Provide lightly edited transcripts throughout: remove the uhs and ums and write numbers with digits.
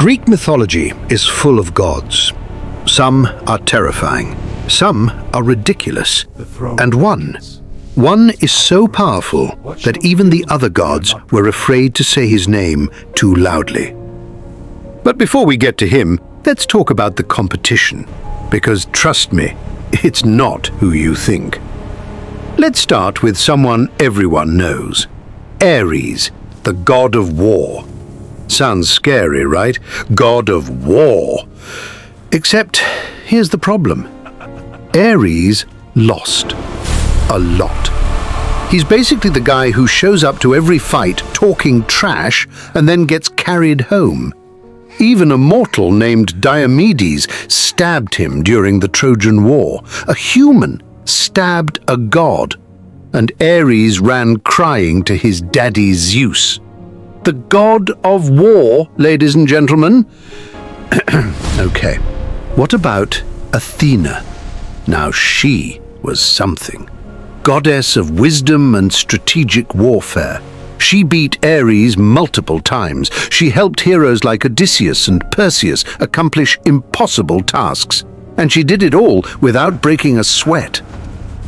Greek mythology is full of gods. Some are terrifying, some are ridiculous, and one is so powerful that even the other gods were afraid to say his name too loudly. But before we get to him, let's talk about the competition, because trust me, it's not who you think. Let's start with someone everyone knows. Ares, the god of war. Sounds scary, right? God of war. Except, here's the problem. Ares lost. A lot. He's basically the guy who shows up to every fight talking trash and then gets carried home. Even a mortal named Diomedes stabbed him during the Trojan War. A human stabbed a god, and Ares ran crying to his daddy Zeus. The god of war, ladies and gentlemen. Okay, what about Athena? Now she was something. Goddess of wisdom and strategic warfare. She beat Ares multiple times. She helped heroes like Odysseus and Perseus accomplish impossible tasks. And she did it all without breaking a sweat.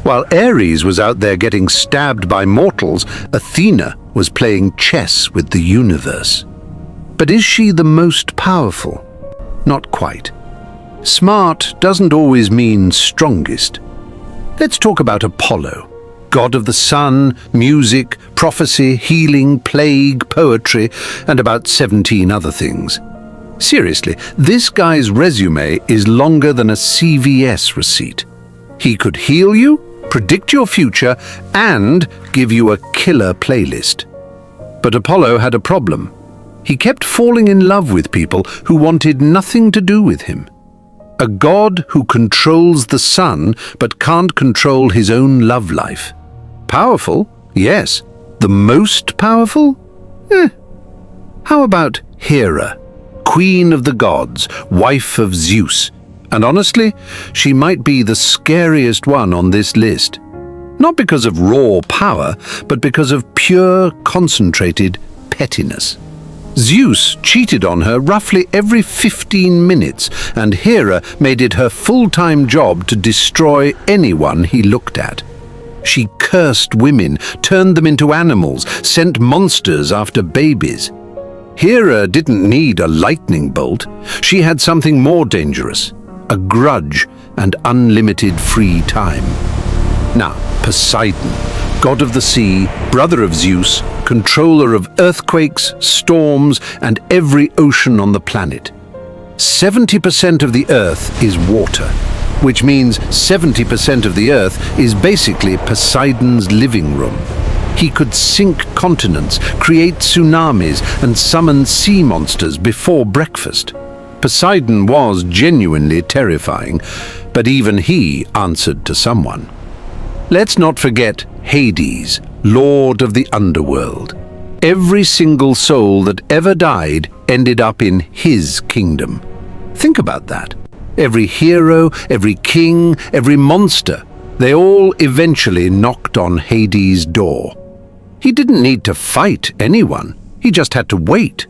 While Ares was out there getting stabbed by mortals, Athena was playing chess with the universe. But is she the most powerful? Not quite. Smart doesn't always mean strongest. Let's talk about Apollo, god of the sun, music, prophecy, healing, plague, poetry, and about 17 other things. Seriously, this guy's resume is longer than a CVS receipt. He could heal you, predict your future, and give you a killer playlist. But Apollo had a problem. He kept falling in love with people who wanted nothing to do with him. A god who controls the sun but can't control his own love life. Powerful? Yes. The most powerful? How about Hera, queen of the gods, wife of Zeus? And honestly, she might be the scariest one on this list. Not because of raw power, but because of pure, concentrated pettiness. Zeus cheated on her roughly every 15 minutes, and Hera made it her full-time job to destroy anyone he looked at. She cursed women, turned them into animals, sent monsters after babies. Hera didn't need a lightning bolt. She had something more dangerous, a grudge and unlimited free time. Now, Poseidon, god of the sea, brother of Zeus, controller of earthquakes, storms, and every ocean on the planet. 70% of the earth is water, which means 70% of the earth is basically Poseidon's living room. He could sink continents, create tsunamis, and summon sea monsters before breakfast. Poseidon was genuinely terrifying, but even he answered to someone. Let's not forget Hades, lord of the underworld. Every single soul that ever died ended up in his kingdom. Think about that. Every hero, every king, every monster, they all eventually knocked on Hades' door. He didn't need to fight anyone. He just had to wait.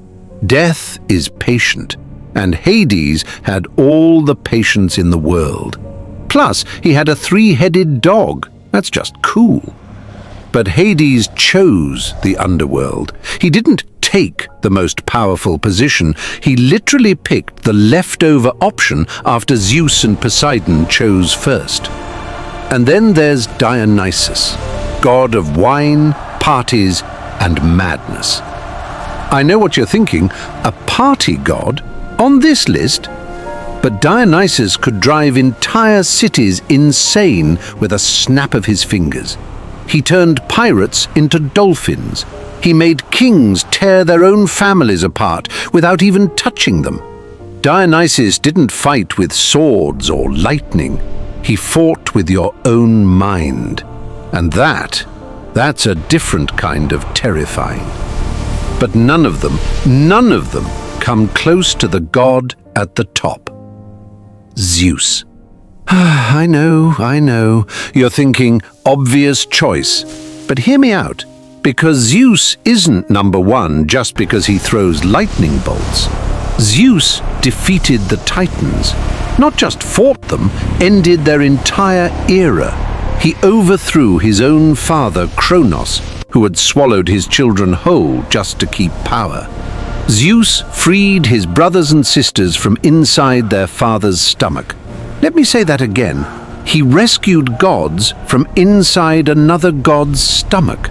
Death is patient, and Hades had all the patience in the world. Plus, he had a 3-headed dog. That's just cool. But Hades chose the underworld. He didn't take the most powerful position. He literally picked the leftover option after Zeus and Poseidon chose first. And then there's Dionysus, god of wine, parties, and madness. I know what you're thinking, a party god on this list? But Dionysus could drive entire cities insane with a snap of his fingers. He turned pirates into dolphins. He made kings tear their own families apart without even touching them. Dionysus didn't fight with swords or lightning. He fought with your own mind. And that's a different kind of terrifying. But none of them come close to the god at the top. Zeus. I know, you're thinking, obvious choice. But hear me out, because Zeus isn't number one just because he throws lightning bolts. Zeus defeated the Titans, not just fought them, ended their entire era. He overthrew his own father, Kronos, who had swallowed his children whole just to keep power. Zeus freed his brothers and sisters from inside their father's stomach. Let me say that again. He rescued gods from inside another god's stomach.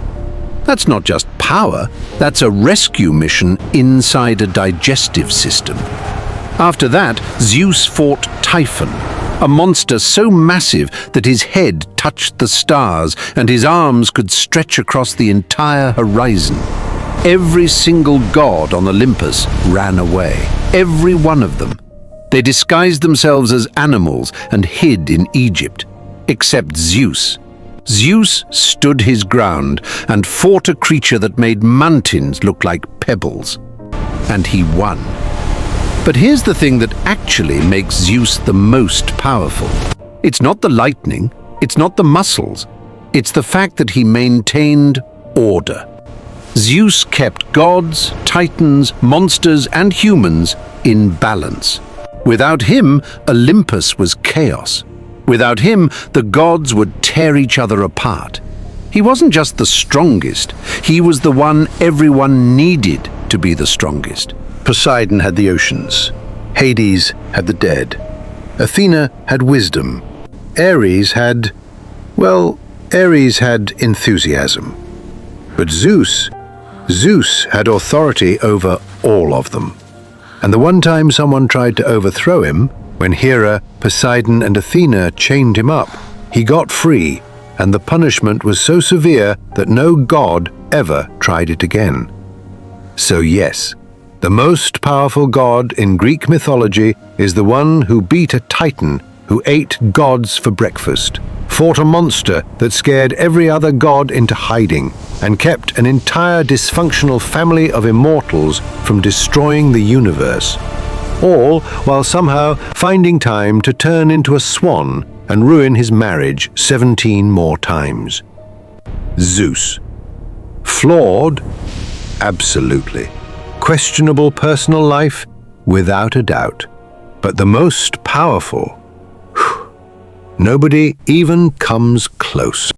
That's not just power, that's a rescue mission inside a digestive system. After that, Zeus fought Typhon, a monster so massive that his head touched the stars and his arms could stretch across the entire horizon. Every single god on Olympus ran away, every one of them. They disguised themselves as animals and hid in Egypt, except Zeus. Zeus stood his ground and fought a creature that made mountains look like pebbles. And he won. But here's the thing that actually makes Zeus the most powerful. It's not the lightning, it's not the muscles, it's the fact that he maintained order. Zeus kept gods, titans, monsters, and humans in balance. Without him, Olympus was chaos. Without him, the gods would tear each other apart. He wasn't just the strongest, he was the one everyone needed to be the strongest. Poseidon had the oceans. Hades had the dead. Athena had wisdom. Ares had enthusiasm. But Zeus had authority over all of them. And the one time someone tried to overthrow him, when Hera, Poseidon, and Athena chained him up, he got free, and the punishment was so severe that no god ever tried it again. So yes, the most powerful god in Greek mythology is the one who beat a titan who ate gods for breakfast, fought a monster that scared every other god into hiding, and kept an entire dysfunctional family of immortals from destroying the universe, all while somehow finding time to turn into a swan and ruin his marriage 17 more times. Zeus. Flawed? Absolutely. Questionable personal life? Without a doubt. But the most powerful? Nobody even comes close.